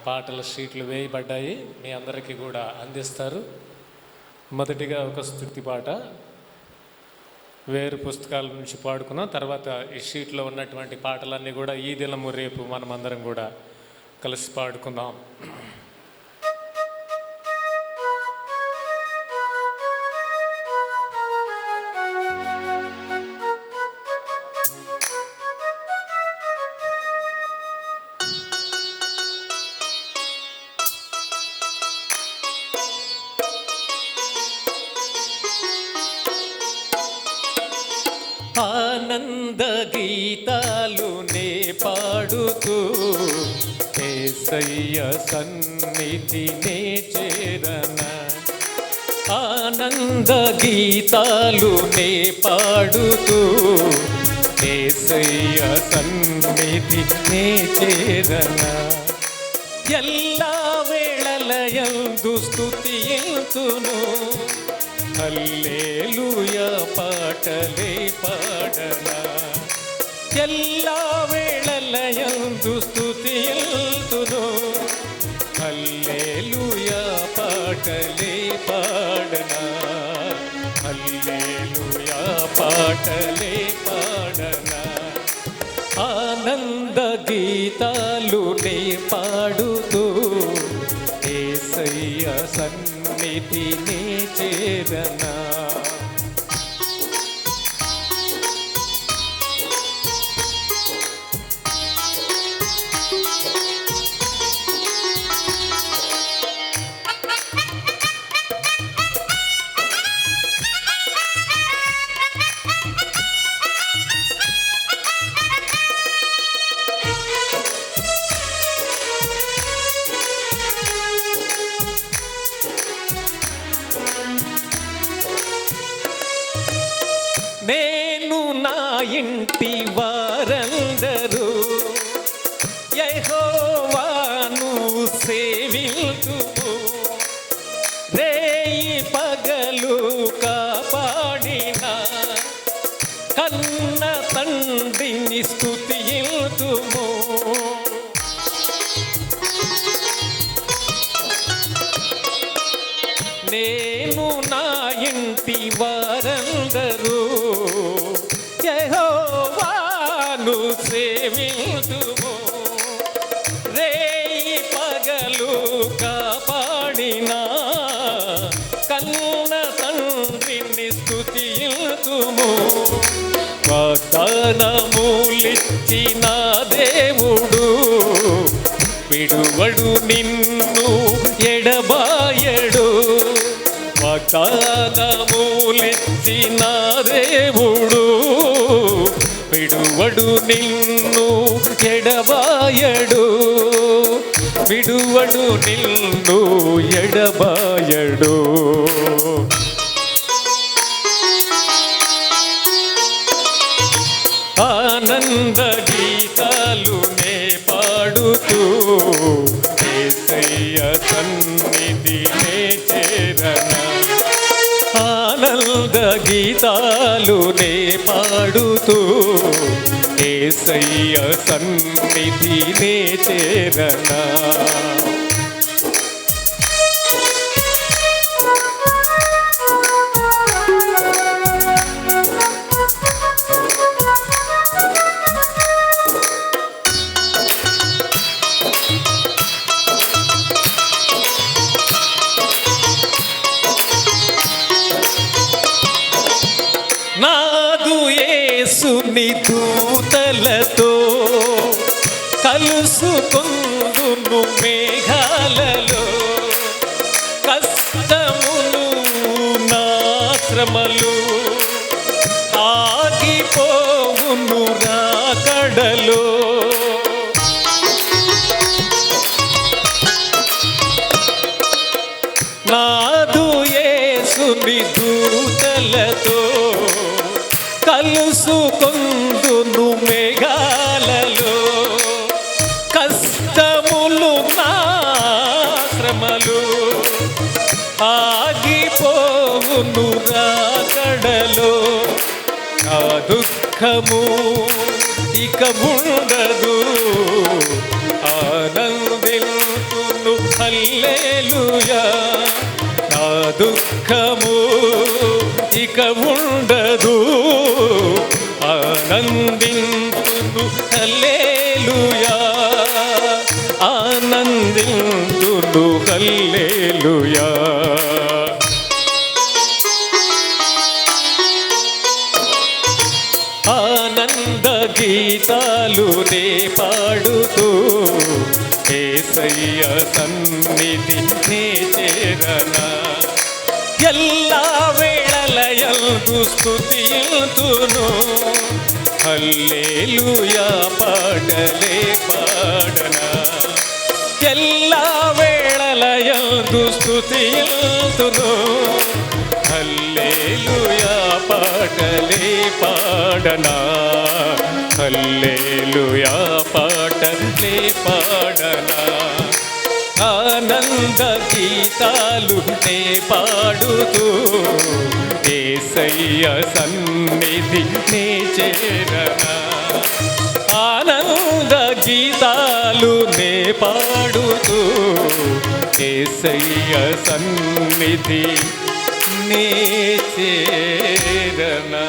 పాటల షీట్లు వేయబడ్డాయి, మీ అందరికీ కూడా అందిస్తారు. మొదటిగా ఒక స్తుతి పాట వేరు పుస్తకాల నుంచి పాడుకున్నాం. తర్వాత ఈ షీట్లో ఉన్నటువంటి పాటలన్నీ కూడా ఈ దినము రేపు మనమందరం కూడా కలిసి పాడుకుందాం. ఆనంద గీతాలునే పాడుతూ యేసయ్య సన్నిధినే చేరన. ఆనంద గీతాలునే పాడుతూ యేసయ్య సన్నిధినే చేరన. ఎల్లా వేళలయందు స్తుతింతును, హల్లెలూయా పాటలే పాడనా. ఎల్లా వేళలయందు స్తుతింతును, హల్లెలూయా పాటలే పాడనా. హల్లెలూయా పాటలే పాడనా. ఆనంద గీతాలునే పాడుతూ యేసయ్య సన్నిధినే చేరనా. నేను నా ఇంటి వారందరూ యెహోవాను సేవింతుము. రేయి పగలు కాపాడిన కన్న తండ్రిని స్తుతింతుము. నేను నా ఇంటి వారందరూ యెహోవాను సేవింతుము. రేయి పగలు కాపాడిన కన్న తండ్రిని స్తుతింతుము. వాగ్దానములిచ్చిన దేవుడు విడువడు నిన్ను ఎడబాయడు. వాగ్దానములిచ్చిన దేవుడు విడువడు నిన్ను ఎడబాయడు. విడువడు నిన్ను ఎడబాయడు. ఆనంద గీతాలునే పాడుతూ యేసయ్య సన్నిధినే చేరన. ఆనంద గీతాలునే పాడుతూ యేసయ్య సన్నిధినే చేరన. నాదు యేసుని దూతలతో కలుసుకొందును మేఘాలలో. కష్టములు నా శ్రమలు ఆగిపోవును రాకడలో. నాదు యేసుని దూతలతో కలుసుకొందును మేఘాలలో. కష్టములు నా శ్రమలు ఆగిపోవును రాకడలో. నా దుఃఖము ఇక ఉండదు, ఆనందించు దుఃఖము ఇక ఉండదు, ఆనందింతును హల్లెలూయా, ఆనందింతును హల్లెలూయా. ఆనంద గీతాలు నే పాడుతూ యేసయ్య సన్నిధి నే చేరనా, ఎల్లా వేళలయందు స్తుతింతును హల్లెలూయా పాటలే పాడనా, ఎల్లా వేళలయందు స్తుతింతును హల్లెలూయా పాటలే పాడనా, హల్లెలూయా పాటలే పాడనా. ఆనంద గీతాలు నే పాడుతూ యేసయ్య సన్నిధి నే చేరనా, ఆనంద గీతాలు నే పాడుతూ యేసయ్య సన్నిధి నే చేరనా.